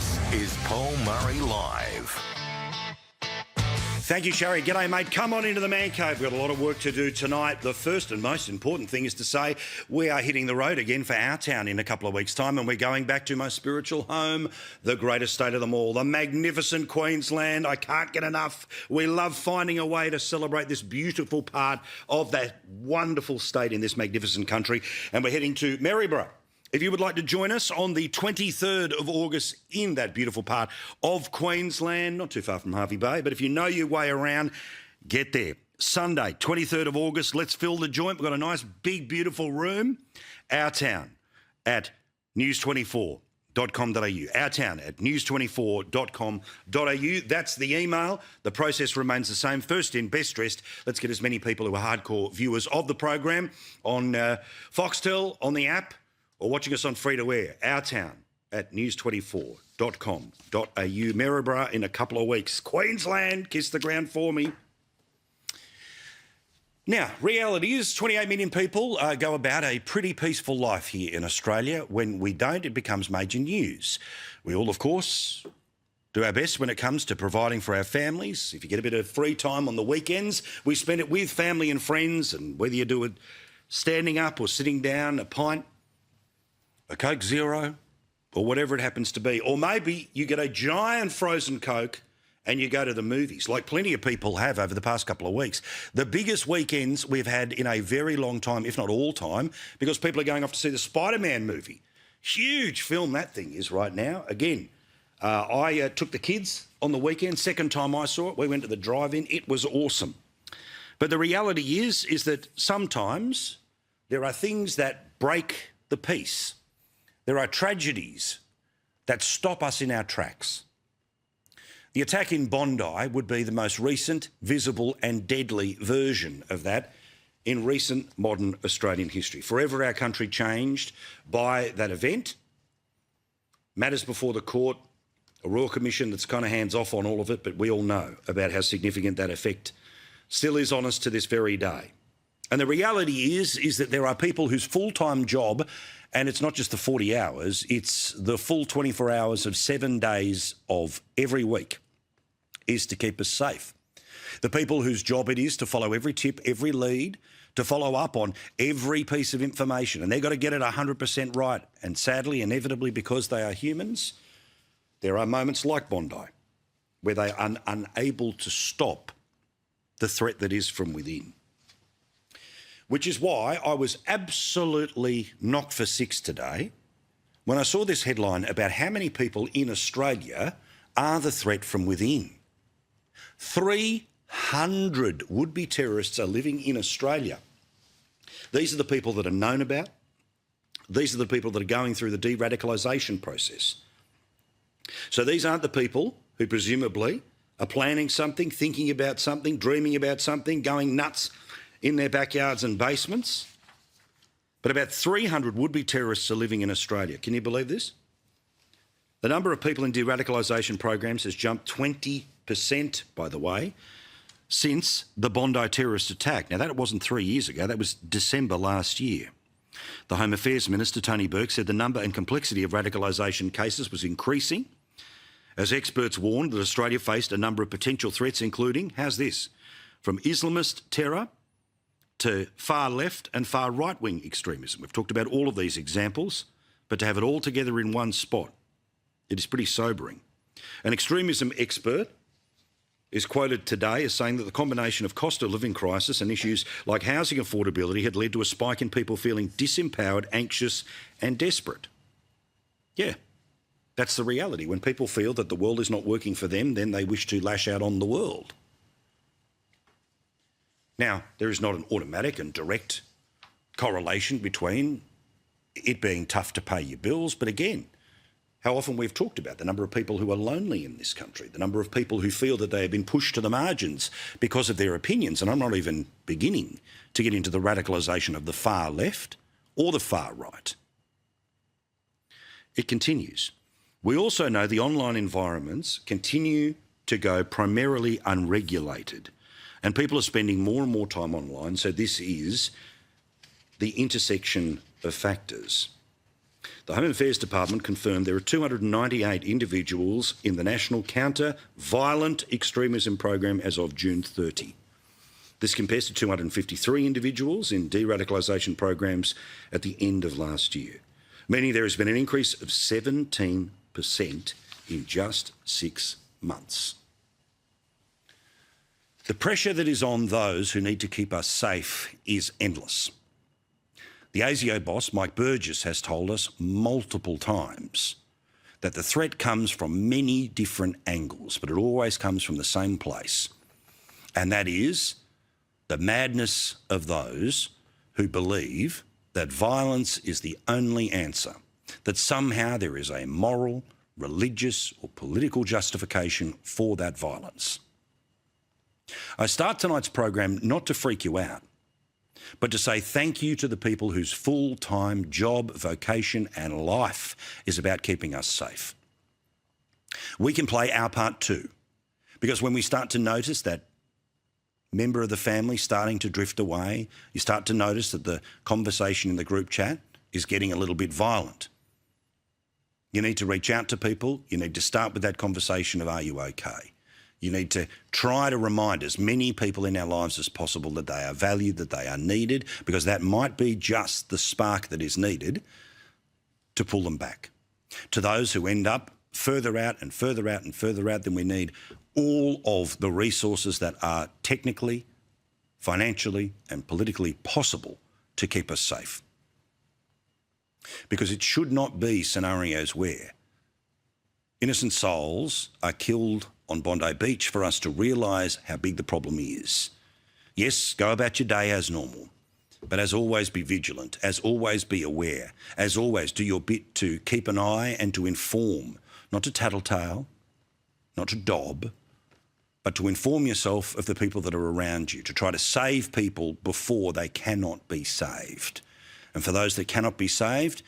This is Paul Murray Live. Thank you, Sherry. G'day, mate. Come on into the man cave. We've got a lot of work to do tonight. The first and most important thing is to say we are hitting the road again for our town in a couple of weeks' time, and we're going back to my spiritual home, the greatest state of them all, the magnificent Queensland. I can't get enough. We love finding a way to celebrate this beautiful part of that wonderful state in this magnificent country, and we're heading to Maryborough. If you would like to join us on the 23rd of August in that beautiful part of Queensland, not too far from Harvey Bay, but if you know your way around, get there. Sunday, 23rd of August, let's fill the joint. We've got a nice, big, beautiful room. Our town at news24.com.au. Our town at news24.com.au. That's the email. The process remains the same. First in, best dressed. Let's get as many people who are hardcore viewers of the program on Foxtel, on the app, or watching us on free-to-air. Our town at news24.com.au. Maryborough in a couple of weeks. Queensland, kiss the ground for me. Now, reality is 28 million people go about a pretty peaceful life here in Australia. When we don't, it becomes major news. We all, of course, do our best when it comes to providing for our families. If you get a bit of free time on the weekends, we spend it with family and friends, and whether you do it standing up or sitting down, a pint, a Coke Zero, or whatever it happens to be. Or maybe you get a giant frozen Coke and you go to the movies, like plenty of people have over the past couple of weeks. The biggest weekends we've had in a very long time, if not all time, because people are going off to see the Spider-Man movie. Huge film that thing is right now. Again, I took the kids on the weekend. Second time I saw it, we went to the drive-in. It was awesome. But the reality is that sometimes there are things that break the peace. There are tragedies that stop us in our tracks. The attack in Bondi would be the most recent, visible and deadly version of that in recent modern Australian history. Forever our country changed by that event. Matters before the court, a Royal Commission that's kind of hands off on all of it, but we all know about how significant that effect still is on us to this very day. And the reality is that there are people whose full-time job, and it's not just the 40 hours, it's the full 24 hours of 7 days of every week, is to keep us safe. The people whose job it is to follow every tip, every lead, to follow up on every piece of information, and they've got to get it 100% right. And sadly, inevitably, because they are humans, there are moments like Bondi where they are unable to stop the threat that is from within. Which is why I was absolutely knocked for six today when I saw this headline about how many people in Australia are the threat from within. 300 would-be terrorists are living in Australia. These are the people that are known about. These are the people that are going through the de-radicalisation process. So these aren't the people who presumably are planning something, thinking about something, dreaming about something, going nuts in their backyards and basements. But about 300 would-be terrorists are living in Australia. Can you believe this? The number of people in de-radicalisation programs has jumped 20%, by the way, since the Bondi terrorist attack. Now, that wasn't 3 years ago. That was December last year. The Home Affairs Minister, Tony Burke, said the number and complexity of radicalisation cases was increasing as experts warned that Australia faced a number of potential threats, including, how's this, from Islamist terror to far left and far right-wing extremism. We've talked about all of these examples, but to have it all together in one spot, it is pretty sobering. An extremism expert is quoted today as saying that the combination of cost of living crisis and issues like housing affordability had led to a spike in people feeling disempowered, anxious and desperate. Yeah, that's the reality. When people feel that the world is not working for them, then they wish to lash out on the world. Now, there is not an automatic and direct correlation between it being tough to pay your bills, but again, how often we've talked about the number of people who are lonely in this country, the number of people who feel that they have been pushed to the margins because of their opinions, and I'm not even beginning to get into the radicalisation of the far left or the far right. It continues. We also know the online environments continue to go primarily unregulated, and people are spending more and more time online, so this is the intersection of factors. The Home Affairs Department confirmed there are 298 individuals in the National Counter-Violent Extremism Program as of June 30. This compares to 253 individuals in de-radicalisation programs at the end of last year, meaning there has been an increase of 17% in just 6 months. The pressure that is on those who need to keep us safe is endless. The ASIO boss, Mike Burgess, has told us multiple times that the threat comes from many different angles, but it always comes from the same place, and that is the madness of those who believe that violence is the only answer, that somehow there is a moral, religious or political justification for that violence. I start tonight's program not to freak you out, but to say thank you to the people whose full-time job, vocation and life is about keeping us safe. We can play our part too, because when we start to notice that member of the family starting to drift away, you start to notice that the conversation in the group chat is getting a little bit violent. You need to reach out to people. You need to start with that conversation of, are you okay? You need to try to remind as many people in our lives as possible that they are valued, that they are needed, because that might be just the spark that is needed to pull them back. To those who end up further out and further out and further out, then we need all of the resources that are technically, financially and politically possible to keep us safe. Because it should not be scenarios where innocent souls are killed on Bondi Beach for us to realise how big the problem is. Yes, go about your day as normal, but as always be vigilant, as always be aware, as always do your bit to keep an eye and to inform, not to tattletale, not to dob, but to inform yourself of the people that are around you, to try to save people before they cannot be saved. And for those that cannot be saved,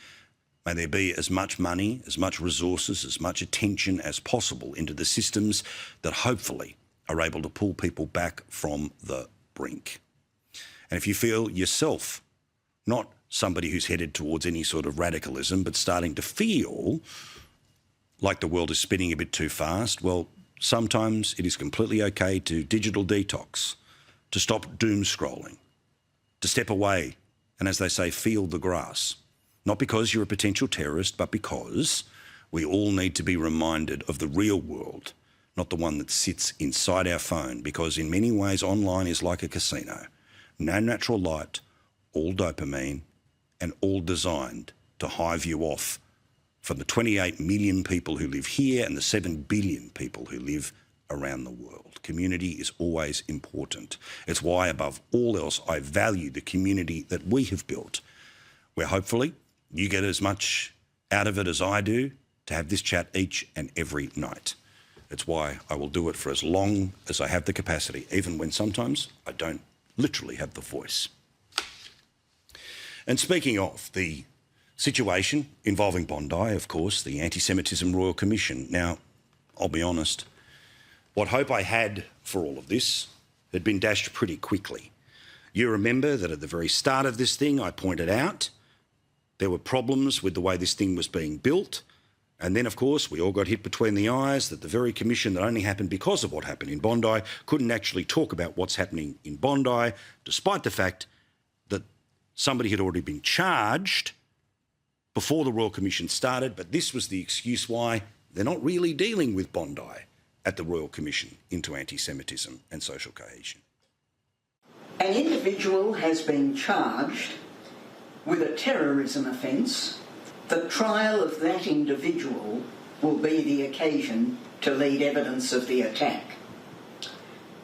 may there be as much money, as much resources, as much attention as possible into the systems that hopefully are able to pull people back from the brink. And if you feel yourself not somebody who's headed towards any sort of radicalism, but starting to feel like the world is spinning a bit too fast, well, sometimes it is completely okay to digital detox, to stop doom scrolling, to step away and, as they say, feel the grass. Not because you're a potential terrorist, but because we all need to be reminded of the real world, not the one that sits inside our phone, because in many ways online is like a casino. No natural light, all dopamine, and all designed to hive you off from the 28 million people who live here and the 7 billion people who live around the world. Community is always important. It's why, above all else, I value the community that we have built, where hopefully you get as much out of it as I do to have this chat each and every night. It's why I will do it for as long as I have the capacity, even when sometimes I don't literally have the voice. And speaking of the situation involving Bondi, of course, the Anti-Semitism Royal Commission. Now, I'll be honest, what hope I had for all of this had been dashed pretty quickly. You remember that at the very start of this thing, I pointed out there were problems with the way this thing was being built. And then, of course, we all got hit between the eyes that the very commission that only happened because of what happened in Bondi couldn't actually talk about what's happening in Bondi, despite the fact that somebody had already been charged before the Royal Commission started, but this was the excuse why they're not really dealing with Bondi at the Royal Commission into anti-Semitism and social cohesion. An individual has been charged with a terrorism offence. The trial of that individual will be the occasion to lead evidence of the attack.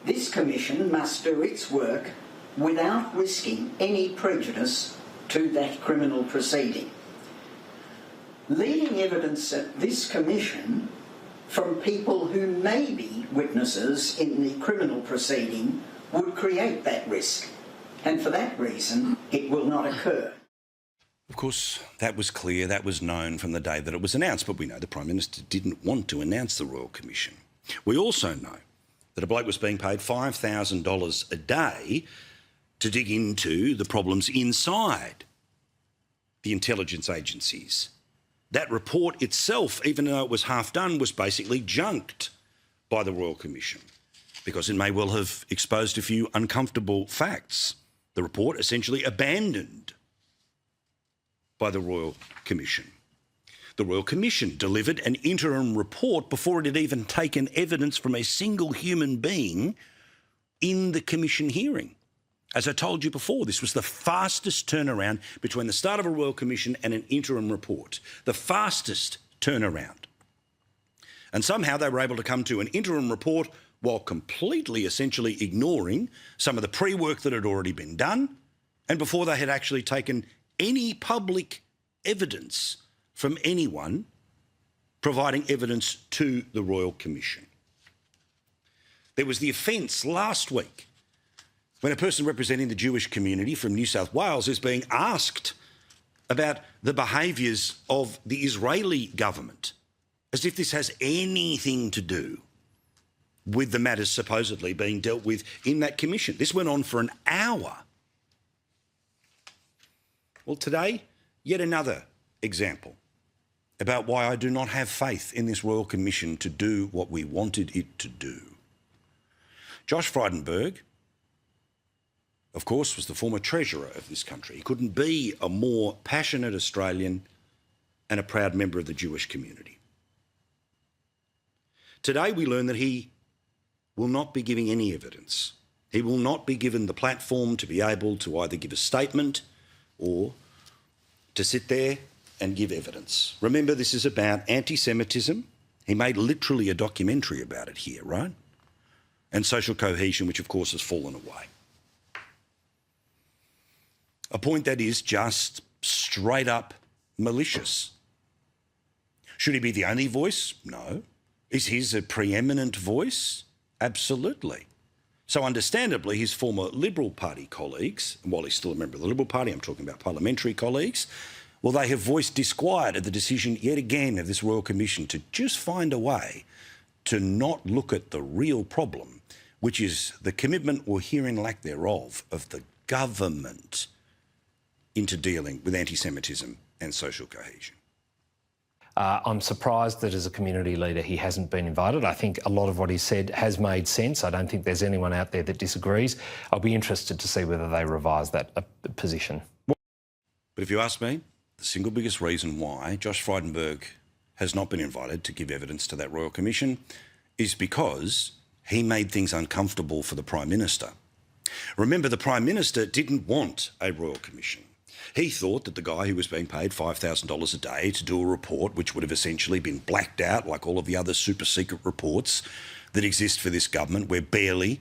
This commission must do its work without risking any prejudice to that criminal proceeding. Leading evidence at this commission from people who may be witnesses in the criminal proceeding would create that risk, and for that reason it will not occur. Of course, that was clear, that was known from the day that it was announced, but we know the Prime Minister didn't want to announce the Royal Commission. We also know that a bloke was being paid $5,000 a day to dig into the problems inside the intelligence agencies That report itself, even though it was half done, was basically junked by the Royal Commission because it may well have exposed a few uncomfortable facts. The report essentially abandoned by the Royal Commission. The Royal Commission delivered an interim report before it had even taken evidence from a single human being in the Commission hearing. As I told you before, this was the fastest turnaround between the start of a Royal Commission and an interim report. The fastest turnaround. And somehow they were able to come to an interim report while completely, essentially ignoring some of the pre-work that had already been done and before they had actually taken any public evidence from anyone providing evidence to the Royal Commission. There was the offence last week when a person representing the Jewish community from New South Wales is being asked about the behaviours of the Israeli government, as if this has anything to do with the matters supposedly being dealt with in that commission. This went on for an hour. Well, today, yet another example about why I do not have faith in this Royal Commission to do what we wanted it to do. Josh Frydenberg, of course, was the former Treasurer of this country. He couldn't be a more passionate Australian and a proud member of the Jewish community. Today we learn that he will not be giving any evidence. He will not be given the platform to be able to either give a statement or to sit there and give evidence. Remember, this is about anti-Semitism. He made literally a documentary about it here, right? And social cohesion, which of course has fallen away. A point that is just straight up malicious. Should he be the only voice? No. Is his a preeminent voice? Absolutely. So understandably, his former Liberal Party colleagues, and while he's still a member of the Liberal Party, I'm talking about parliamentary colleagues, well, they have voiced disquiet at the decision yet again of this Royal Commission to just find a way to not look at the real problem, which is the commitment, or hearing lack thereof, of the government into dealing with anti-Semitism and social cohesion. I'm surprised that as a community leader he hasn't been invited. I think a lot of what he said has made sense. I don't think there's anyone out there that disagrees. I'll be interested to see whether they revise that position. But if you ask me, the single biggest reason why Josh Frydenberg has not been invited to give evidence to that Royal Commission is because he made things uncomfortable for the Prime Minister. Remember, the Prime Minister didn't want a Royal Commission. He thought that the guy who was being paid $5,000 a day to do a report which would have essentially been blacked out like all of the other super secret reports that exist for this government, where barely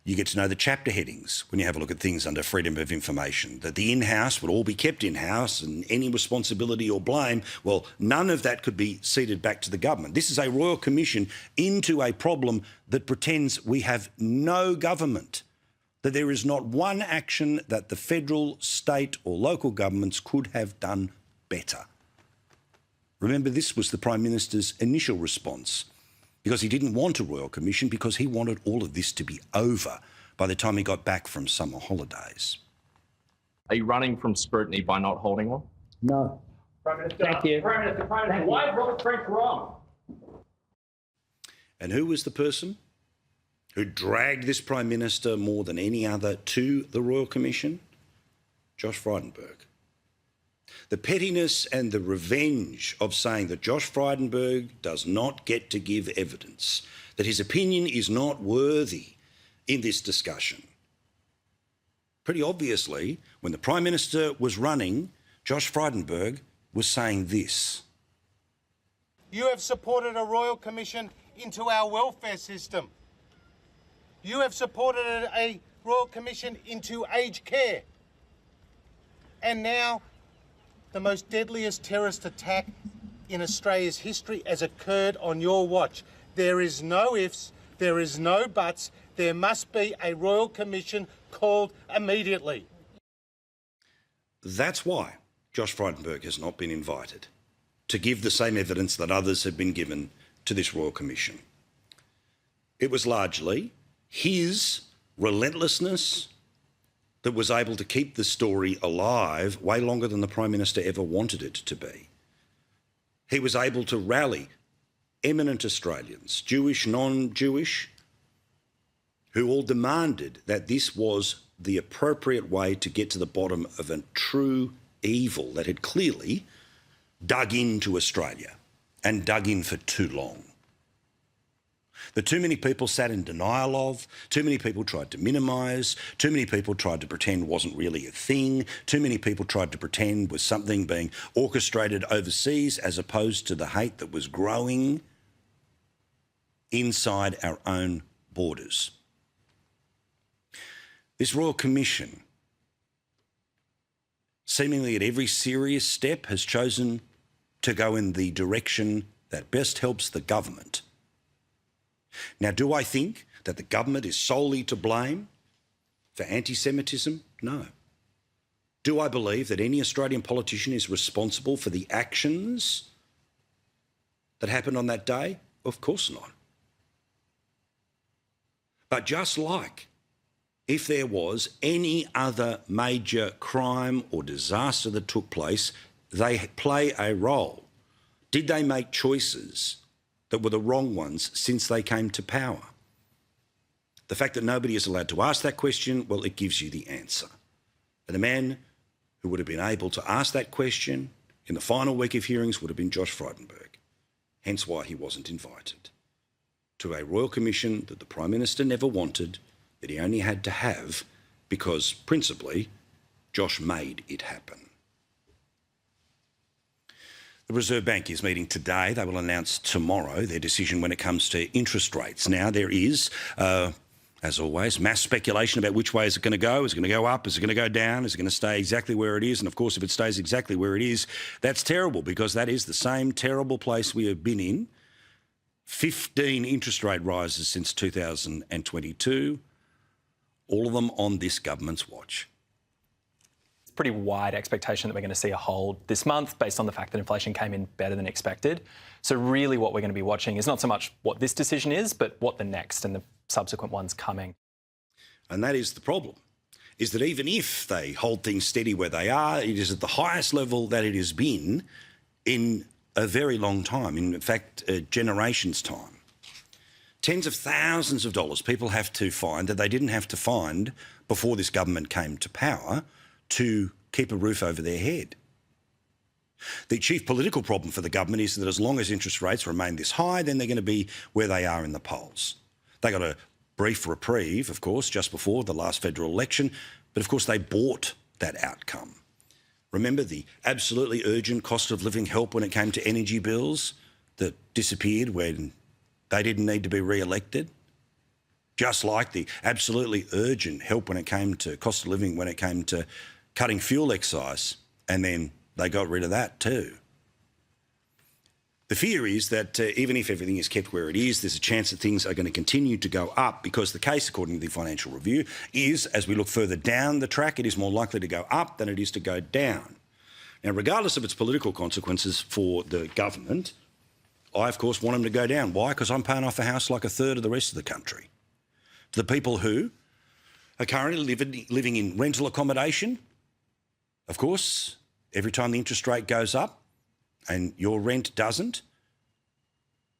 you get to know the chapter headings when you have a look at things under freedom of information, that the in-house would all be kept in-house and any responsibility or blame, well, none of that could be ceded back to the government. This is a Royal Commission into a problem that pretends we have no government, that there is not one action that the federal, state or local governments could have done better. Remember, this was the Prime Minister's initial response, because he didn't want a Royal Commission, because he wanted all of this to be over by the time he got back from summer holidays. Are you running from scrutiny by not holding one? No. Prime Minister, Thank you. Prime Minister, why is Robert French wrong? And who was the person who dragged this Prime Minister more than any other to the Royal Commission? Josh Frydenberg. The pettiness and the revenge of saying that Josh Frydenberg does not get to give evidence, that his opinion is not worthy in this discussion. Pretty obviously, when the Prime Minister was running, Josh Frydenberg was saying this. You have supported a Royal Commission into our welfare system. You have supported a Royal Commission into aged care. And now, the most deadliest terrorist attack in Australia's history has occurred on your watch. There is no ifs, there is no buts. There must be a Royal Commission called immediately. That's why Josh Frydenberg has not been invited to give the same evidence that others have been given to this Royal Commission. It was largely his relentlessness that was able to keep the story alive way longer than the Prime Minister ever wanted it to be. he was able to rally eminent Australians, Jewish, non-Jewish, who all demanded that this was the appropriate way to get to the bottom of a true evil that had clearly dug into Australia and dug in for too long. That too many people sat in denial of, too many people tried to minimise, too many people tried to pretend wasn't really a thing, too many people tried to pretend was something being orchestrated overseas as opposed to the hate that was growing inside our own borders. This Royal Commission, seemingly at every serious step, has chosen to go in the direction that best helps the government. Now, do I think that the government is solely to blame for anti-Semitism? No. Do I believe that any Australian politician is responsible for the actions that happened on that day? Of course not. But just like if there was any other major crime or disaster that took place, they play a role. Did they make choices that were the wrong ones since they came to power? The fact that nobody is allowed to ask that question, well, it gives you the answer. And the man who would have been able to ask that question in the final week of hearings would have been Josh Frydenberg, hence why he wasn't invited to a Royal Commission that the Prime Minister never wanted, that he only had to have because, principally, Josh made it happen. The Reserve Bank is meeting today. They will announce tomorrow their decision when it comes to interest rates. Now, there is, as always, mass speculation about which way is it going to go. Is it going to go up? Is it going to go down? Is it going to stay exactly where it is? And, of course, if it stays exactly where it is, that's terrible because that is the same terrible place we have been in. 15 interest rate rises since 2022, all of them on this government's watch. Pretty wide expectation that we're going to see a hold this month based on the fact that inflation came in better than expected. So really what we're going to be watching is not so much what this decision is, but what the next and the subsequent ones coming. And that is the problem, is that even if they hold things steady where they are, it is at the highest level that it has been in a very long time, in fact, a generation's time. Tens of thousands of dollars people have to find that they didn't have to find before this government came to power to keep a roof over their head. The chief political problem for the government is that as long as interest rates remain this high, then they're going to be where they are in the polls. They got a brief reprieve, of course, just before the last federal election, but of course they bought that outcome. Remember the absolutely urgent cost of living help when it came to energy bills that disappeared when they didn't need to be re-elected? Just like the absolutely urgent help when it came to cost of living, when it came to cutting fuel excise, and then they got rid of that too. The fear is that even if everything is kept where it is, there's a chance that things are going to continue to go up because the case, according to the Financial Review, is as we look further down the track, it is more likely to go up than it is to go down. Now, regardless of its political consequences for the government, I, of course, want them to go down. Why? Because I'm paying off a house like a third of the rest of the country. To the people who are currently living in rental accommodation, of course, every time the interest rate goes up and your rent doesn't,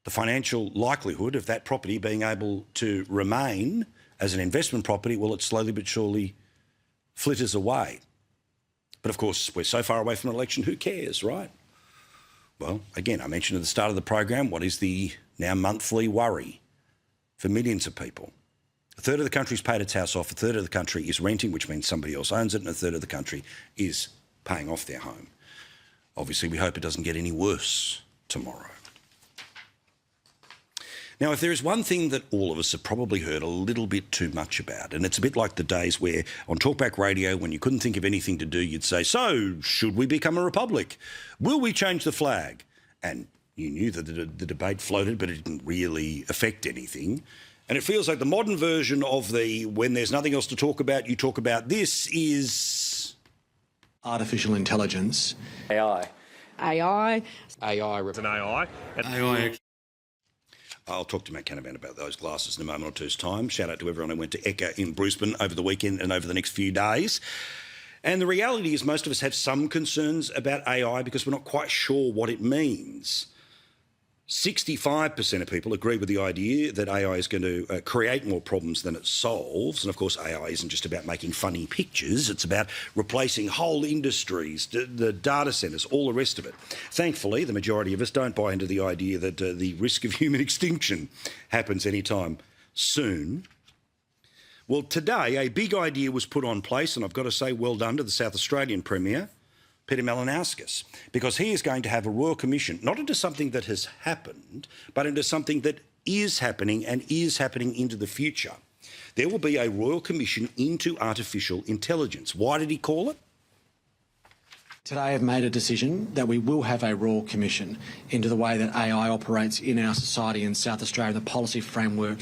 the financial likelihood of that property being able to remain as an investment property, well, it slowly but surely flitters away. But, of course, we're so far away from an election, who cares, right? Well, again, I mentioned at the start of the program, what is the now monthly worry for millions of people? A third of the country's paid its house off, a third of the country is renting, which means somebody else owns it, and a third of the country is paying off their home. Obviously, we hope it doesn't get any worse tomorrow. Now, if there is one thing that all of us have probably heard a little bit too much about, and it's a bit like the days where on Talkback Radio, when you couldn't think of anything to do, you'd say, so, should we become a republic? Will we change the flag? And you knew that the debate floated, but it didn't really affect anything. And it feels like the modern version of the when there's nothing else to talk about, you talk about this is artificial intelligence. AI. AI. AI. It's an AI. AI. I'll talk to Matt Canavan about those glasses in a moment or two's time. Shout out to everyone who went to Eka in Brisbane over the weekend and over the next few days. And the reality is most of us have some concerns about AI because we're not quite sure what it means. 65% of people agree with the idea that AI is going to create more problems than it solves. And of course, AI isn't just about making funny pictures. It's about replacing whole industries, the data centres, all the rest of it. Thankfully, the majority of us don't buy into the idea that the risk of human extinction happens anytime soon. Well, today, a big idea was put on place, and I've got to say well done to the South Australian Premier, Peter Malinauskas, because he is going to have a Royal Commission, not into something that has happened, but into something that is happening and is happening into the future. There will be a Royal Commission into artificial intelligence. Why did he call it? Today I've made a decision that we will have a Royal Commission into the way that AI operates in our society in South Australia, the policy framework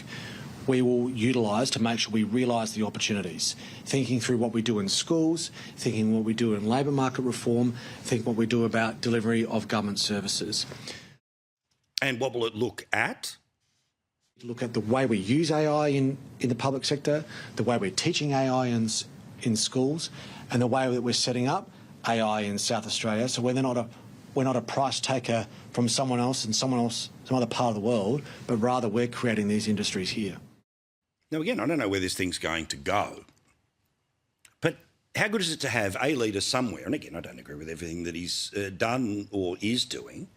we will utilise to make sure we realise the opportunities, thinking through what we do in schools, thinking what we do in labour market reform, thinking what we do about delivery of government services. And what will it look at? Look at the way we use AI in the public sector, the way we're teaching AI in schools, and the way that we're setting up AI in South Australia, so we're not a price taker from someone else, some other part of the world, but rather we're creating these industries here. Now, again, I don't know where this thing's going to go, but how good is it to have a leader somewhere, and again, I don't agree with everything that he's done or is doing,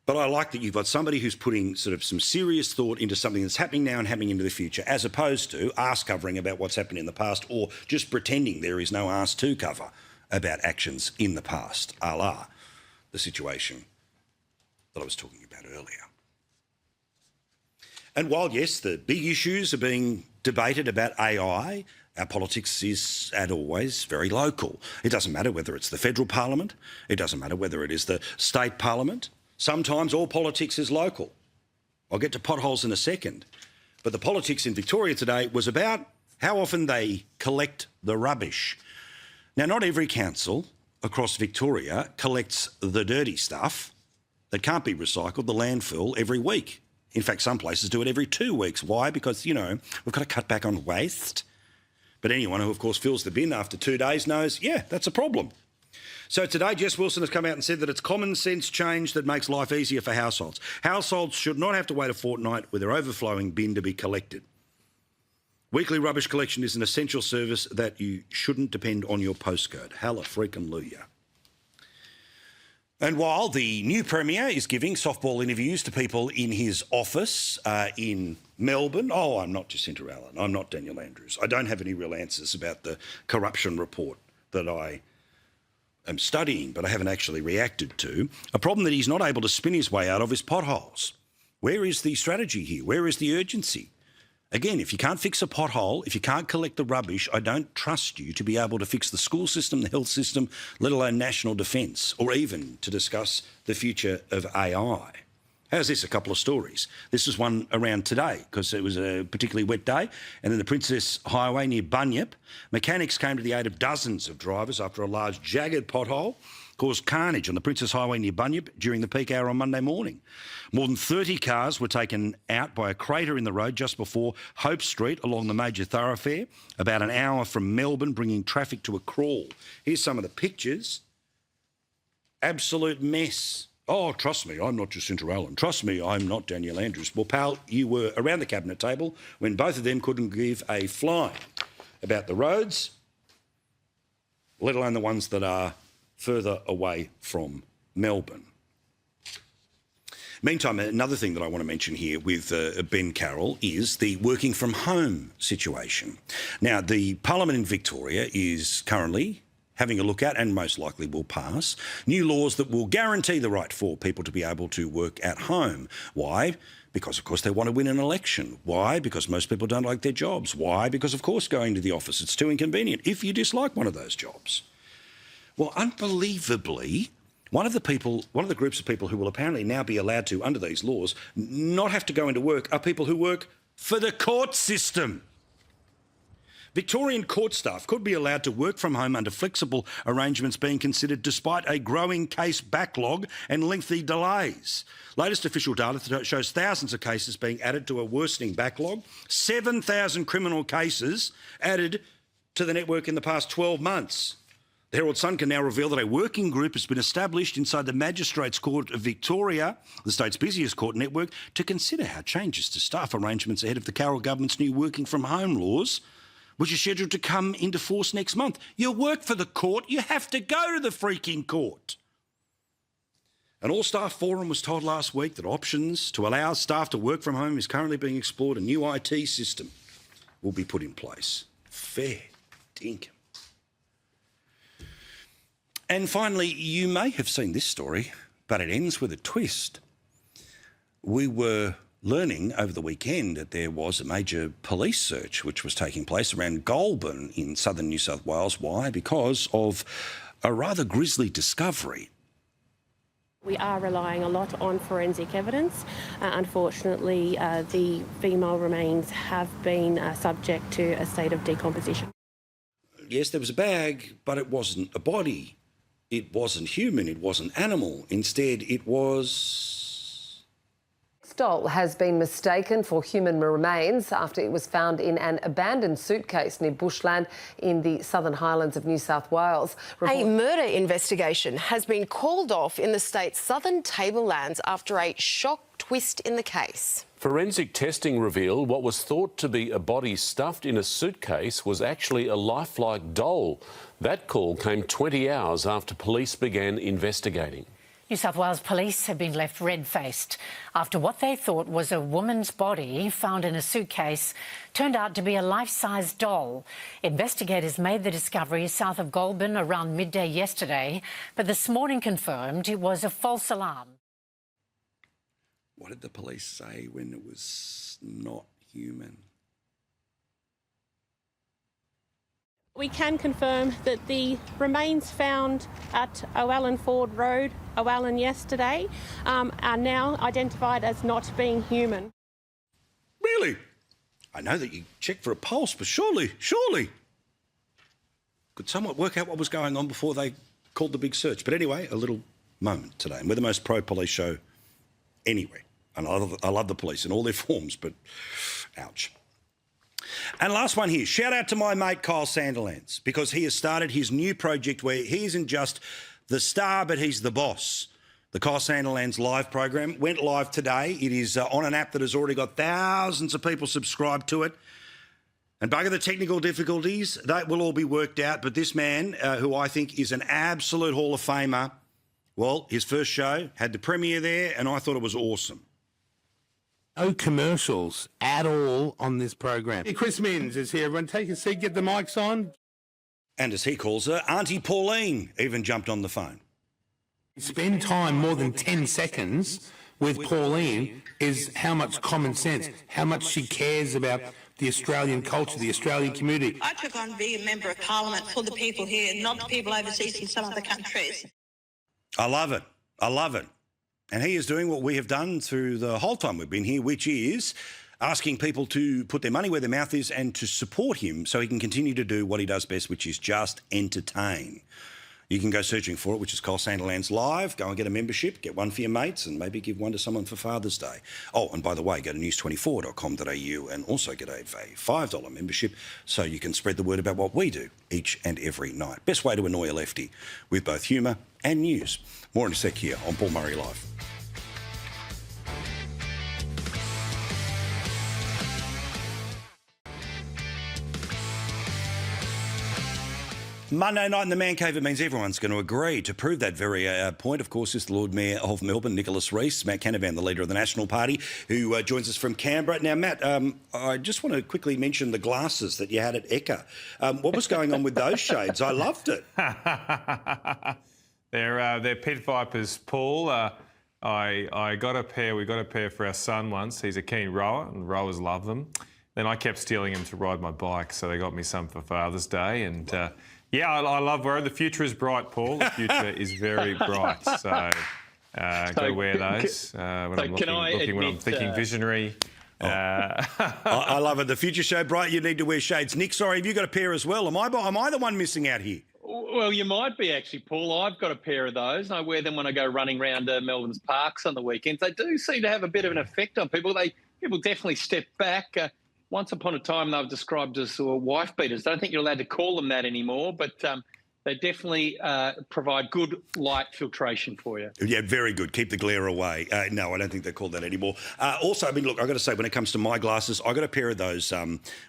but I like that you've got somebody who's putting sort of some serious thought into something that's happening now and happening into the future, as opposed to arse covering about what's happened in the past or just pretending there is no arse to cover about actions in the past, a la the situation that I was talking about earlier. And while, yes, the big issues are being debated about AI, our politics is, as always, very local. It doesn't matter whether it's the federal parliament, it doesn't matter whether it is the state parliament. Sometimes all politics is local. I'll get to potholes in a second. But the politics in Victoria today was about how often they collect the rubbish. Now, not every council across Victoria collects the dirty stuff that can't be recycled, the landfill, every week. In fact, some places do it every 2 weeks. Why? Because, you know, we've got to cut back on waste. But anyone who, of course, fills the bin after 2 days knows, yeah, that's a problem. So today, Jess Wilson has come out and said that it's common sense change that makes life easier for households. Households should not have to wait a fortnight with their overflowing bin to be collected. Weekly rubbish collection is an essential service that you shouldn't depend on your postcode. Hallelujah. And while the new Premier is giving softball interviews to people in his office in Melbourne, oh, I'm not Jacinta Allen, I'm not Daniel Andrews. I don't have any real answers about the corruption report that I am studying, but I haven't actually reacted to. A problem that he's not able to spin his way out of is potholes. Where is the strategy here? Where is the urgency? Again, if you can't fix a pothole, if you can't collect the rubbish, I don't trust you to be able to fix the school system, the health system, let alone national defence, or even to discuss the future of AI. How's this? A couple of stories. This is one around today because it was a particularly wet day, and in the Princess Highway near Bunyip, mechanics came to the aid of dozens of drivers after a large jagged pothole caused carnage on the Princess Highway near Bunyip during the peak hour on Monday morning. More than 30 cars were taken out by a crater in the road just before Hope Street along the major thoroughfare, about an hour from Melbourne, bringing traffic to a crawl. Here's some of the pictures. Absolute mess. Oh, trust me, I'm not Jacinta Allen. Trust me, I'm not Daniel Andrews. Well, pal, you were around the cabinet table when both of them couldn't give a flying about the roads, let alone the ones that are further away from Melbourne. Meantime, another thing that I want to mention here with Ben Carroll is the working from home situation. Now, the Parliament in Victoria is currently having a look at, and most likely will pass, new laws that will guarantee the right for people to be able to work at home. Why? Because, of course, they want to win an election. Why? Because most people don't like their jobs. Why? Because, of course, going to the office, it's too inconvenient if you dislike one of those jobs. Well, unbelievably, one of the groups of people who will apparently now be allowed to, under these laws, not have to go into work are people who work for the court system. Victorian court staff could be allowed to work from home under flexible arrangements being considered despite a growing case backlog and lengthy delays. Latest official data shows thousands of cases being added to a worsening backlog, 7,000 criminal cases added to the network in the past 12 months. The Herald Sun can now reveal that a working group has been established inside the Magistrates Court of Victoria, the state's busiest court network, to consider how changes to staff arrangements ahead of the Carroll government's new working from home laws, which are scheduled to come into force next month. You work for the court, you have to go to the freaking court. An all-staff forum was told last week that options to allow staff to work from home is currently being explored. A new IT system will be put in place. Fair dinkum. And finally, you may have seen this story, but it ends with a twist. We were learning over the weekend that there was a major police search which was taking place around Goulburn in southern New South Wales. Why? Because of a rather grisly discovery. We are relying a lot on forensic evidence. Unfortunately, the female remains have been subject to a state of decomposition. Yes, there was a bag, but it wasn't a body. It wasn't human, it wasn't animal. Instead, it was... Doll has been mistaken for human remains after it was found in an abandoned suitcase near Bushland in the Southern Highlands of New South Wales. A murder investigation has been called off in the state's southern tablelands after a shock twist in the case. Forensic testing revealed what was thought to be a body stuffed in a suitcase was actually a lifelike doll. That call came 20 hours after police began investigating. New South Wales police have been left red-faced after what they thought was a woman's body found in a suitcase turned out to be a life-size doll. Investigators made the discovery south of Goulburn around midday yesterday, but this morning confirmed it was a false alarm. What did the police say when it was not human? We can confirm that the remains found at O'Allen Ford Road, O'Allen yesterday, are now identified as not being human. Really? I know that you checked for a pulse, but surely, could someone work out what was going on before they called the big search? But anyway, a little moment today. And we're the most pro-police show anywhere. And I love the police in all their forms, but ouch. And last one here, shout out to my mate Kyle Sandilands, because he has started his new project where he isn't just the star, but he's the boss. The Kyle Sandilands live program went live today. It is on an app that has already got thousands of people subscribed to it. And bugger the technical difficulties, that will all be worked out. But this man, who I think is an absolute Hall of Famer, well, his first show had the premiere there, and I thought it was awesome. No commercials at all on this program. Hey, Chris Minns is here. Everyone take a seat, get the mics on. And as he calls her, Auntie Pauline even jumped on the phone. Spend time more than 10 seconds with Pauline is how much common sense, how much she cares about the Australian culture, the Australian community. I took on being a member of Parliament for the people here, not the people overseas in some other countries. I love it. I love it. And he is doing what we have done through the whole time we've been here, which is asking people to put their money where their mouth is and to support him so he can continue to do what he does best, which is just entertain. You can go searching for it, which is Kyle Sandilands Live. Go and get a membership, get one for your mates, and maybe give one to someone for Father's Day. Oh, and by the way, go to news24.com.au and also get a $5 membership so you can spread the word about what we do each and every night. Best way to annoy a lefty, with both humour and news. More in a sec here on Paul Murray Live. Monday night in the Man Cave, it means everyone's going to agree. To prove that very point, of course, is the Lord Mayor of Melbourne, Nicholas Rees, Matt Canavan, the leader of the National Party, who joins us from Canberra. Now, Matt, I just want to quickly mention the glasses that you had at Eka. What was going on with those shades? I loved it. They're pit vipers, Paul. I got a pair. We got a pair for our son once. He's a keen rower, and rowers love them. Then I kept stealing them to ride my bike, so they got me some for Father's Day. And yeah, I love wearing. The future is bright, Paul. The future is very bright. So got to wear those when I'm thinking visionary. I love it. The future so bright, you need to wear shades. Nick, sorry, have you got a pair as well? Am I the one missing out here? Well, you might be actually, Paul. I've got a pair of those, and I wear them when I go running around Melbourne's parks on the weekends. They do seem to have a bit of an effect on people. People definitely step back. once upon a time they were described as wife beaters. I don't think you're allowed to call them that anymore, but they definitely provide good light filtration for you. Yeah, very good. Keep the glare away. No, I don't think they're called that anymore. Also, I mean, look, I've got to say, when it comes to my glasses, I got a pair of those,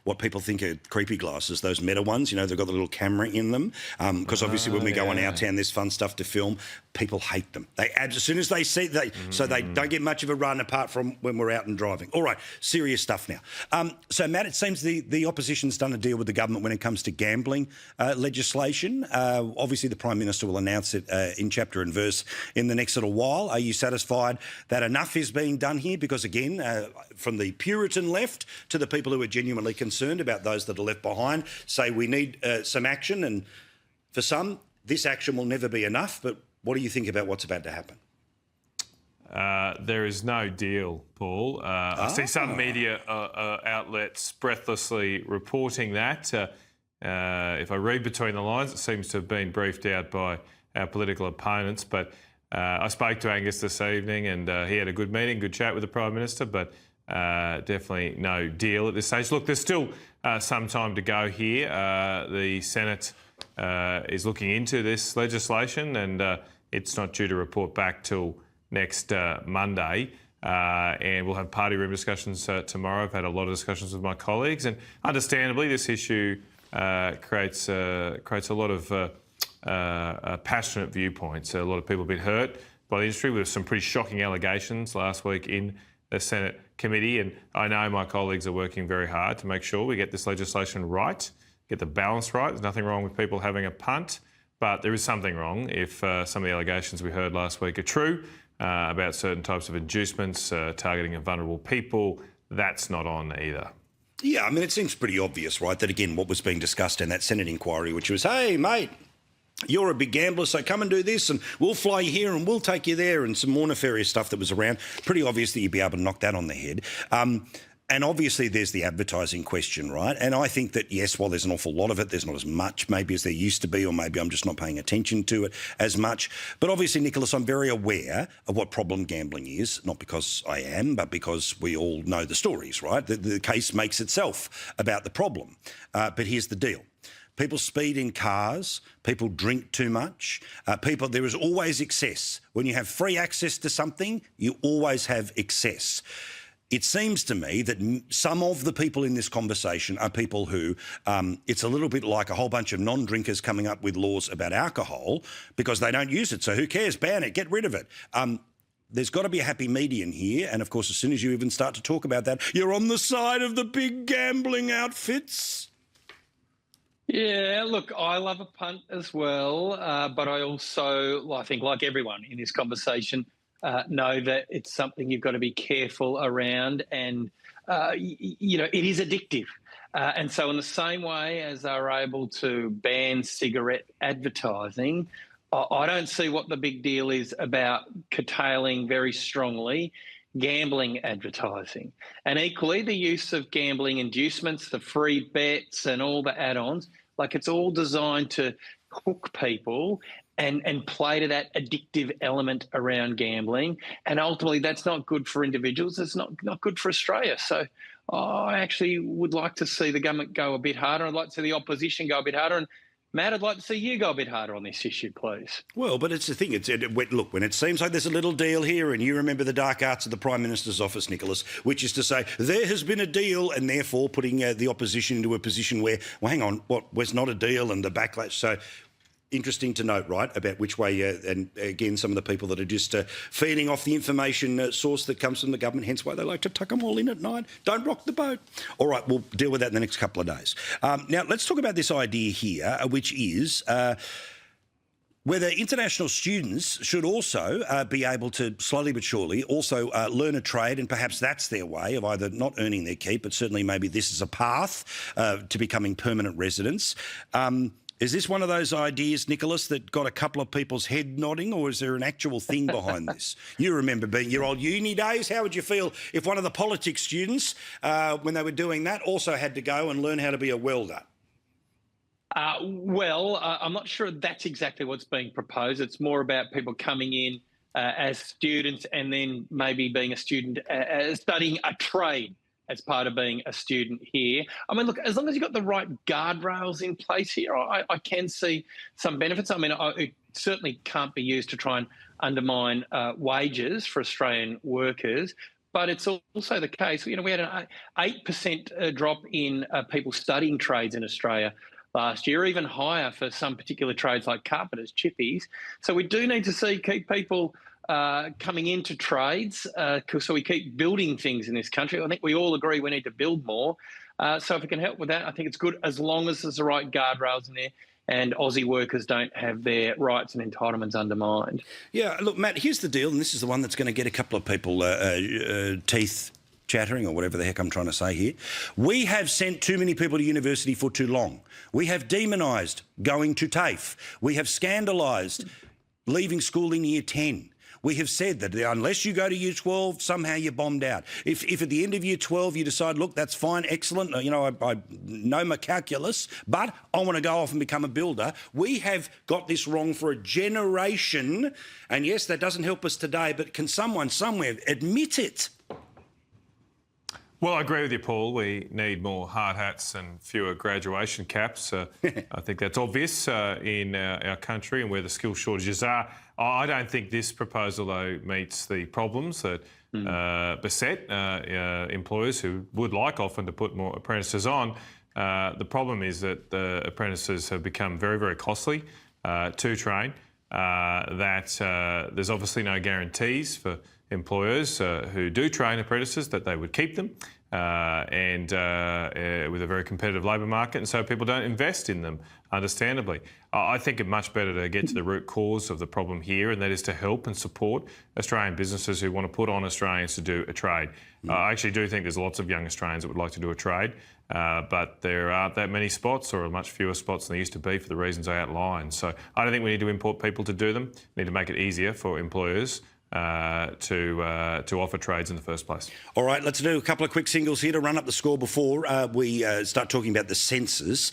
what people think are creepy glasses, those Meta ones. You know, they've got the little camera in them. Because obviously when we go on our town, there's fun stuff to film. People hate them. As soon as they see, so they don't get much of a run apart from when we're out and driving. All right, serious stuff now. So, Matt, it seems the opposition's done a deal with the government when it comes to gambling legislation. Obviously, the Prime Minister will announce it in chapter and verse in the next little while. Are you satisfied that enough is being done here? Because, again, from the Puritan left to the people who are genuinely concerned about those that are left behind, say we need some action. And for some, this action will never be enough. But what do you think about what's about to happen? There is no deal, Paul. I see some media outlets breathlessly reporting that. If I read between the lines, it seems to have been briefed out by our political opponents. But I spoke to Angus this evening and he had a good meeting, good chat with the Prime Minister, but definitely no deal at this stage. Look, there's still some time to go here. The Senate is looking into this legislation and it's not due to report back till next Monday. And we'll have party room discussions tomorrow. I've had a lot of discussions with my colleagues and understandably this issue creates a lot of passionate viewpoints. A lot of people have been hurt by the industry with some pretty shocking allegations last week in the Senate committee. And I know my colleagues are working very hard to make sure we get this legislation right, get the balance right. There's nothing wrong with people having a punt, but there is something wrong if some of the allegations we heard last week are true about certain types of inducements, targeting of vulnerable people. That's not on either. Yeah, I mean, it seems pretty obvious, right, that, again, what was being discussed in that Senate inquiry, which was, hey, mate, you're a big gambler, so come and do this and we'll fly you here and we'll take you there, and some more nefarious stuff that was around. Pretty obvious that you'd be able to knock that on the head. And obviously there's the advertising question, right? And I think that, yes, while there's an awful lot of it, there's not as much maybe as there used to be, or maybe I'm just not paying attention to it as much. But obviously, Nicholas, I'm very aware of what problem gambling is, not because I am, but because we all know the stories, right? The case makes itself about the problem. But here's the deal. People speed in cars, people drink too much, there is always excess. When you have free access to something, you always have excess. It seems to me that some of the people in this conversation are people who, it's a little bit like a whole bunch of non-drinkers coming up with laws about alcohol because they don't use it. So who cares? Ban it, get rid of it. There's got to be a happy median here. And, of course, as soon as you even start to talk about that, you're on the side of the big gambling outfits. Yeah, look, I love a punt as well, but I also, I think like everyone in this conversation, know that it's something you've got to be careful around and, you know, it is addictive. And so in the same way as they're able to ban cigarette advertising, I don't see what the big deal is about curtailing very strongly gambling advertising. And equally, the use of gambling inducements, the free bets and all the add-ons, like it's all designed to hook people and play to that addictive element around gambling. And ultimately, that's not good for individuals. It's not good for Australia. So I actually would like to see the government go a bit harder. I'd like to see the opposition go a bit harder. And Matt, I'd like to see you go a bit harder on this issue, please. Well, but it's the thing. Look, when it seems like there's a little deal here, and you remember the dark arts of the Prime Minister's office, Nicholas, which is to say there has been a deal, and therefore putting the opposition into a position where, well, hang on, what was not a deal, and the backlash. So interesting to note, right, about which way, and again, some of the people that are just feeding off the information source that comes from the government, hence why they like to tuck them all in at night. Don't rock the boat. All right, we'll deal with that in the next couple of days. Now, let's talk about this idea here, which is whether international students should also be able to, slowly but surely, also learn a trade, and perhaps that's their way of either not earning their keep, but certainly maybe this is a path to becoming permanent residents. Is this one of those ideas, Nicholas, that got a couple of people's head nodding, or is there an actual thing behind this? You remember being your old uni days. How would you feel if one of the politics students, when they were doing that, also had to go and learn how to be a welder? Well, I'm not sure that's exactly what's being proposed. It's more about people coming in as students and then maybe being a student studying a trade as part of being a student here. I mean, look, as long as you've got the right guardrails in place here, I can see some benefits. I mean, it certainly can't be used to try and undermine wages for Australian workers. But it's also the case, we had an 8% drop in people studying trades in Australia last year, even higher for some particular trades like carpenters, chippies. So we do need to keep people coming into trades, so we keep building things in this country. I think we all agree we need to build more. So if we can help with that, I think it's good, as long as there's the right guardrails in there and Aussie workers don't have their rights and entitlements undermined. Yeah, look, Matt, here's the deal, and this is the one that's going to get a couple of people teeth chattering, or whatever the heck I'm trying to say here. We have sent too many people to university for too long. We have demonised going to TAFE. We have scandalised leaving school in year 10. We have said that unless you go to year 12, somehow you're bombed out. If at the end of year 12 you decide, look, that's fine, excellent, I know my calculus, but I want to go off and become a builder, we have got this wrong for a generation. And yes, that doesn't help us today, but can someone somewhere admit it? Well, I agree with you, Paul. We need more hard hats and fewer graduation caps. I think that's obvious in our country and where the skill shortages are. I don't think this proposal, though, meets the problems that beset employers who would like often to put more apprentices on. The problem is that the apprentices have become very, very costly to train, that there's obviously no guarantees for employers who do train apprentices that they would keep them, and with a very competitive labour market, and so people don't invest in them, understandably. I think it's much better to get to the root cause of the problem here, and that is to help and support Australian businesses who want to put on Australians to do a trade. I actually do think there's lots of young Australians that would like to do a trade, but there aren't that many spots, or much fewer spots than there used to be, for the reasons I outlined. So I don't think we need to import people to do them. We need to make it easier for employers to offer trades in the first place. All right, let's do a couple of quick singles here to run up the score before we start talking about the census.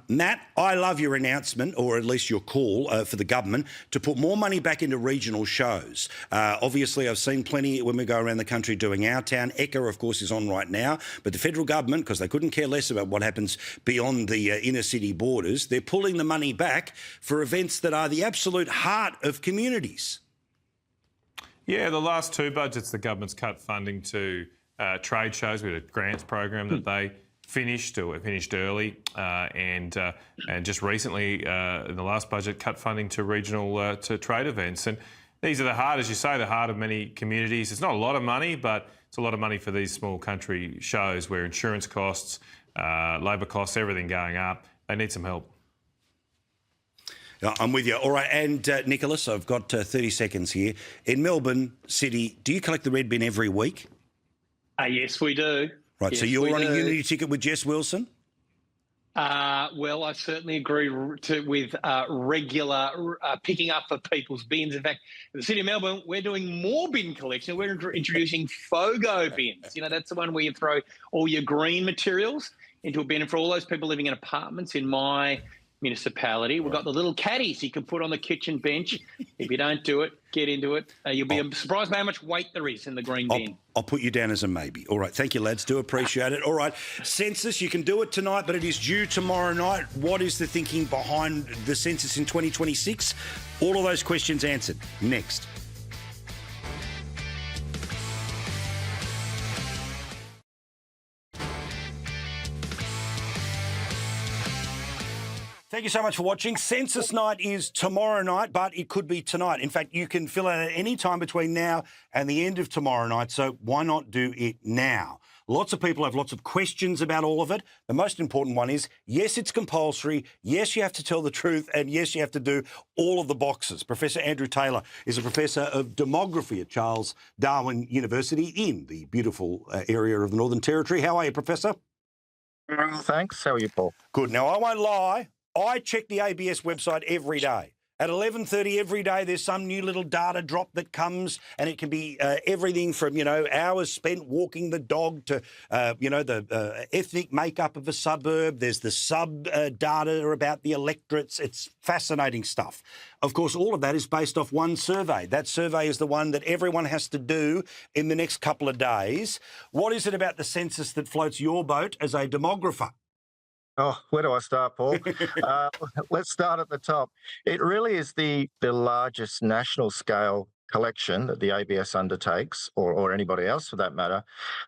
Matt, I love your announcement, or at least your call for the government to put more money back into regional shows. Obviously, I've seen plenty when we go around the country doing Our Town. Ekka, of course, is on right now, but the federal government, because they couldn't care less about what happens beyond the inner city borders, they're pulling the money back for events that are the absolute heart of communities. Yeah, the last two budgets, the government's cut funding to trade shows. We had a grants program that they finished early, and just recently in the last budget cut funding to regional to trade events. And these are the heart, as you say, the heart of many communities. It's not a lot of money, but it's a lot of money for these small country shows where insurance costs, labour costs, everything going up. They need some help. I'm with you. All right, and Nicholas, I've got 30 seconds here. In Melbourne City, do you collect the red bin every week? Yes, we do. Right, yes, so you're on a Unity ticket with Jess Wilson? Well, I certainly agree with regular picking up of people's bins. In fact, in the City of Melbourne, we're doing more bin collection. We're introducing FOGO bins. That's the one where you throw all your green materials into a bin. And for all those people living in apartments in my municipality, we've got the little caddies you can put on the kitchen bench. If you don't do it, get into it. You'll be surprised by how much weight there is in the green bin. I'll put you down as a maybe. All right, thank you, lads. Do appreciate it. All right, census, you can do it tonight, but it is due tomorrow night. What is the thinking behind the census in 2026? All of those questions answered. Next. Thank you so much for watching. Census night is tomorrow night, but it could be tonight. In fact, you can fill out at any time between now and the end of tomorrow night, so why not do it now? Lots of people have lots of questions about all of it. The most important one is, yes, it's compulsory. Yes, you have to tell the truth. And yes, you have to do all of the boxes. Professor Andrew Taylor is a professor of demography at Charles Darwin University in the beautiful area of the Northern Territory. How are you, Professor? Thanks. How are you, Paul? Good. Now, I won't lie. I check the ABS website every day. At 11:30 every day, there's some new little data drop that comes, and it can be everything from, hours spent walking the dog to, the ethnic makeup of a suburb. There's the data about the electorates. It's fascinating stuff. Of course, all of that is based off one survey. That survey is the one that everyone has to do in the next couple of days. What is it about the census that floats your boat as a demographer? Oh, where do I start, Paul? Let's start at the top. It really is the largest national scale collection that the ABS undertakes, or anybody else for that matter,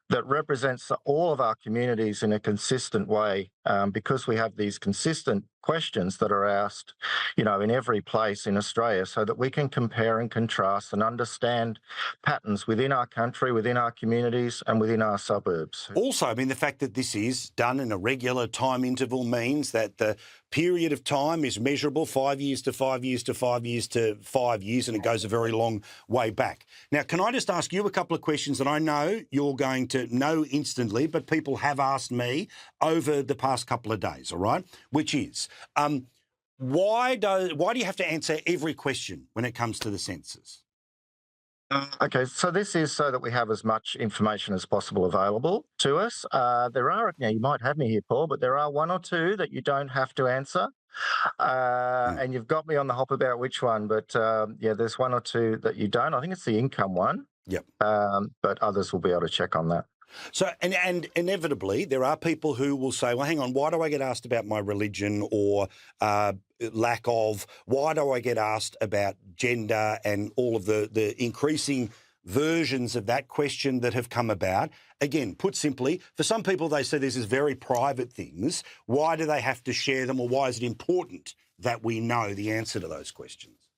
that represents all of our communities in a consistent way, because we have these consistent questions that are asked, in every place in Australia, so that we can compare and contrast and understand patterns within our country, within our communities, and within our suburbs. Also, the fact that this is done in a regular time interval means that the period of time is measurable, 5 years to 5 years to 5 years to 5 years, and it goes a very long way back. Now, can I just ask you a couple of questions that I know you're going to know instantly, but people have asked me over the past couple of days, all right? Which is, why do you have to answer every question when it comes to the census? Okay, so this is so that we have as much information as possible available to us. There are, you might have me here, Paul, but there are one or two that you don't have to answer. And you've got me on the hop about which one, but there's one or two that you don't. I think it's the income one. Yep. But others will be able to check on that. So, and inevitably, there are people who will say, well, hang on, why do I get asked about my religion or lack of? Why do I get asked about gender and all of the increasing versions of that question that have come about? Again, put simply, for some people, they say this is very private things. Why do they have to share them, or why is it important that we know the answer to those questions?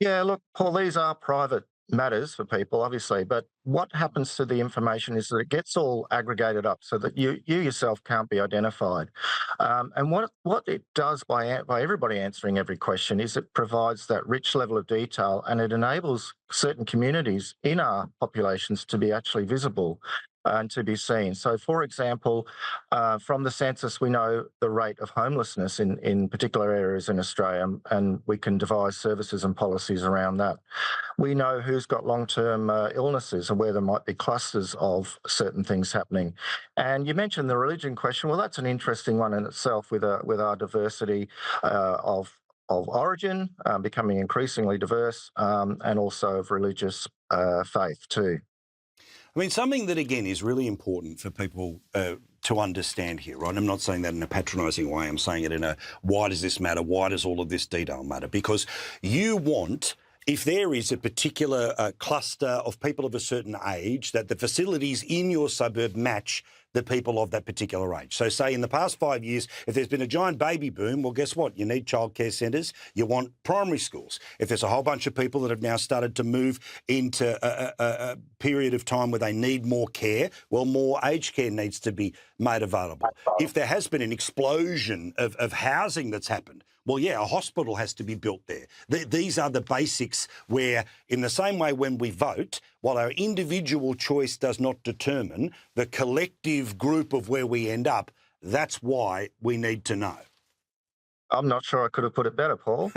Yeah, look, Paul, these are private matters for people, obviously, but what happens to the information is that it gets all aggregated up so that you yourself can't be identified. And what it does by everybody answering every question is it provides that rich level of detail, and it enables certain communities in our populations to be actually visible and to be seen. So, for example, from the census, we know the rate of homelessness in particular areas in Australia, and we can devise services and policies around that. We know who's got long-term illnesses and where there might be clusters of certain things happening. And you mentioned the religion question. Well, that's an interesting one in itself with our diversity of origin becoming increasingly diverse, and also of religious faith too. Something that, again, is really important for people to understand here, right? I'm not saying that in a patronising way. I'm saying it in a, why does this matter? Why does all of this detail matter? Because you want, if there is a particular cluster of people of a certain age, that the facilities in your suburb match the people of that particular age. So say in the past 5 years, if there's been a giant baby boom, well, guess what? You need childcare centres. You want primary schools. If there's a whole bunch of people that have now started to move into a period of time where they need more care, well, more aged care needs to be made available. If there has been an explosion of housing that's happened, well, yeah, a hospital has to be built there. These are the basics where, in the same way when we vote, while our individual choice does not determine the collective group of where we end up, that's why we need to know. I'm not sure I could have put it better, Paul.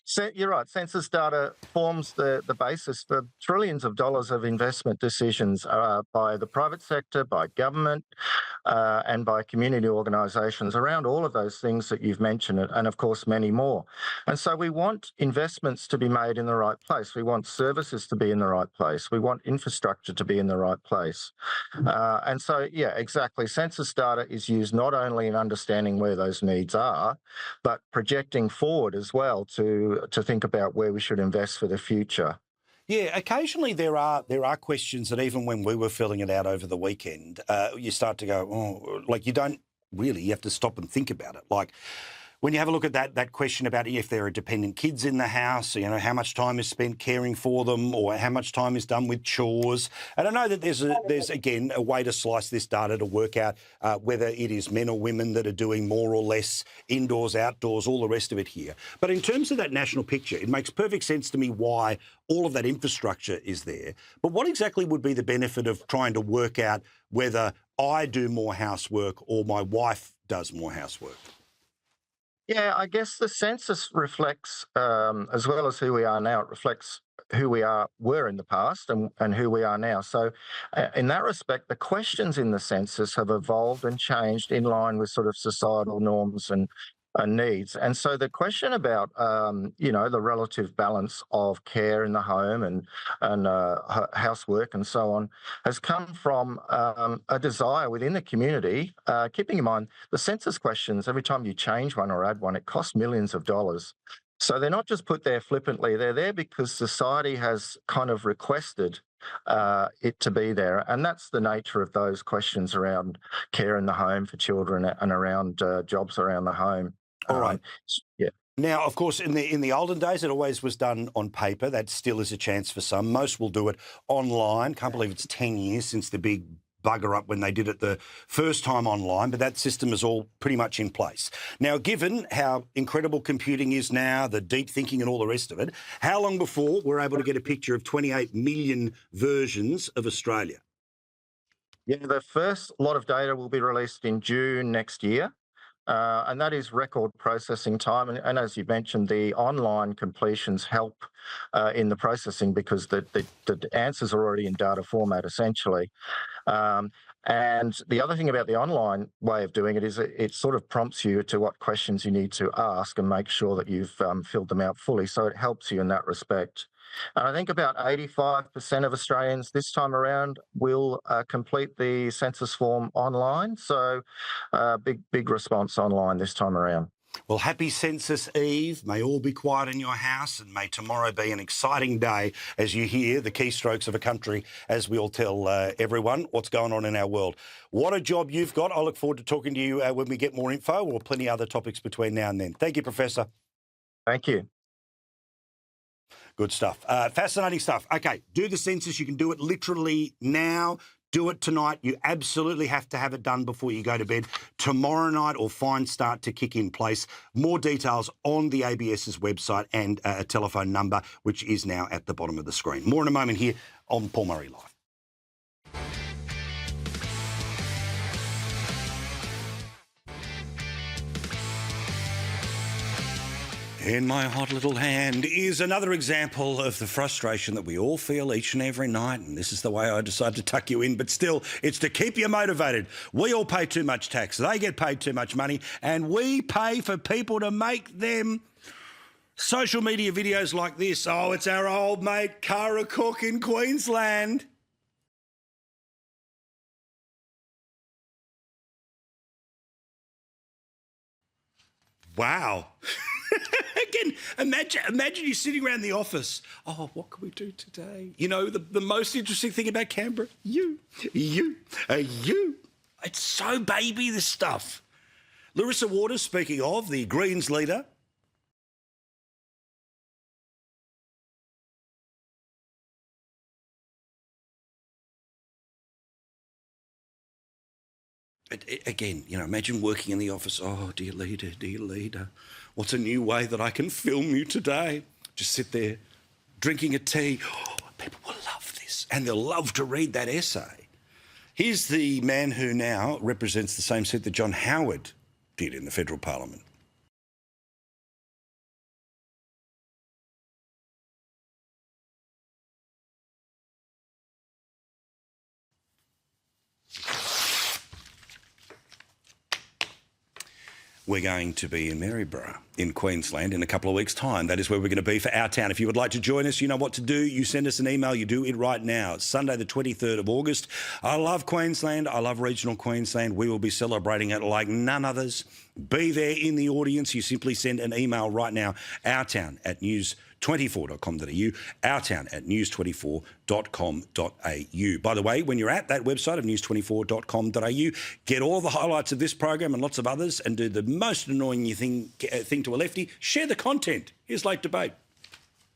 So you're right. Census data forms the basis for trillions of dollars of investment decisions by the private sector, by government, and by community organisations around all of those things that you've mentioned, and of course many more. And so we want investments to be made in the right place. We want services to be in the right place. We want infrastructure to be in the right place. And so, yeah, exactly. Census data is used not only in understanding where those needs are, but projecting forward as well to think about where we should invest for the future. Yeah, occasionally there are questions that even when we were filling it out over the weekend, you start to go, oh, like you don't really, you have to stop and think about it. Like when you have a look at that question about if there are dependent kids in the house, how much time is spent caring for them, or how much time is done with chores. And I know that there's again a way to slice this data to work out whether it is men or women that are doing more or less indoors, outdoors, all the rest of it here. But in terms of that national picture, it makes perfect sense to me why all of that infrastructure is there. But what exactly would be the benefit of trying to work out whether I do more housework or my wife does more housework? Yeah, I guess the census reflects, as well as who we are now, it reflects who were in the past and who we are now. So in that respect, the questions in the census have evolved and changed in line with sort of societal norms and needs. And so the question about, the relative balance of care in the home and housework and so on has come from a desire within the community, keeping in mind the census questions, every time you change one or add one, it costs millions of dollars. So they're not just put there flippantly, they're there because society has kind of requested it to be there. And that's the nature of those questions around care in the home for children and around jobs around the home. All right. Yeah. Now, of course, in the olden days, it always was done on paper. That still is a chance for some. Most will do it online. Can't believe it's 10 years since the big bugger up when they did it the first time online, but that system is all pretty much in place. Now, given how incredible computing is now, the deep thinking and all the rest of it, how long before we're able to get a picture of 28 million versions of Australia? Yeah, the first lot of data will be released in June next year. And that is record processing time. And as you mentioned, the online completions help in the processing because the answers are already in data format, essentially. And the other thing about the online way of doing it is it sort of prompts you to what questions you need to ask and make sure that you've filled them out fully. So it helps you in that respect. And I think about 85% of Australians this time around will complete the census form online. So big response online this time around. Well, happy Census Eve. May all be quiet in your house and may tomorrow be an exciting day as you hear the keystrokes of a country as we all tell everyone what's going on in our world. What a job you've got. I look forward to talking to you when we get more info or plenty of other topics between now and then. Thank you, Professor. Thank you. Good stuff. Fascinating stuff. Okay, do the census. You can do it literally now. Do it tonight. You absolutely have to have it done before you go to bed. Tomorrow night or fines start to kick in place. More details on the ABS's website and a telephone number, which is now at the bottom of the screen. More in a moment here on Paul Murray Live. In my hot little hand is another example of the frustration that we all feel each and every night, and this is the way I decide to tuck you in, but still, it's to keep you motivated. We all pay too much tax, they get paid too much money, and we pay for people to make them social media videos like this. Oh, it's our old mate Cara Cook in Queensland. Wow. Again, imagine you sitting around the office. Oh, what can we do today? You know, the most interesting thing about Canberra, you. It's so baby, this stuff. Larissa Waters, speaking of, the Greens leader. Again, you know, imagine working in the office. Oh, dear leader, what's a new way that I can film you today? Just sit there drinking a tea. Oh, people will love this and they'll love to read that essay. Here's the man who now represents the same seat that John Howard did in the federal parliament. We're going to be in Maryborough in Queensland in a couple of weeks' time. That is where we're going to be for our town. If you would like to join us, you know what to do. You send us an email. You do it right now. It's Sunday the 23rd of August. I love Queensland. I love regional Queensland. We will be celebrating it like none others. Be there in the audience. You simply send an email right now, ourtown@news24.com.au, ourtown@news24.com.au. By the way, when you're at that website of news24.com.au, get all the highlights of this program and lots of others and do the most annoying thing to a lefty, share the content. Here's Late Debate.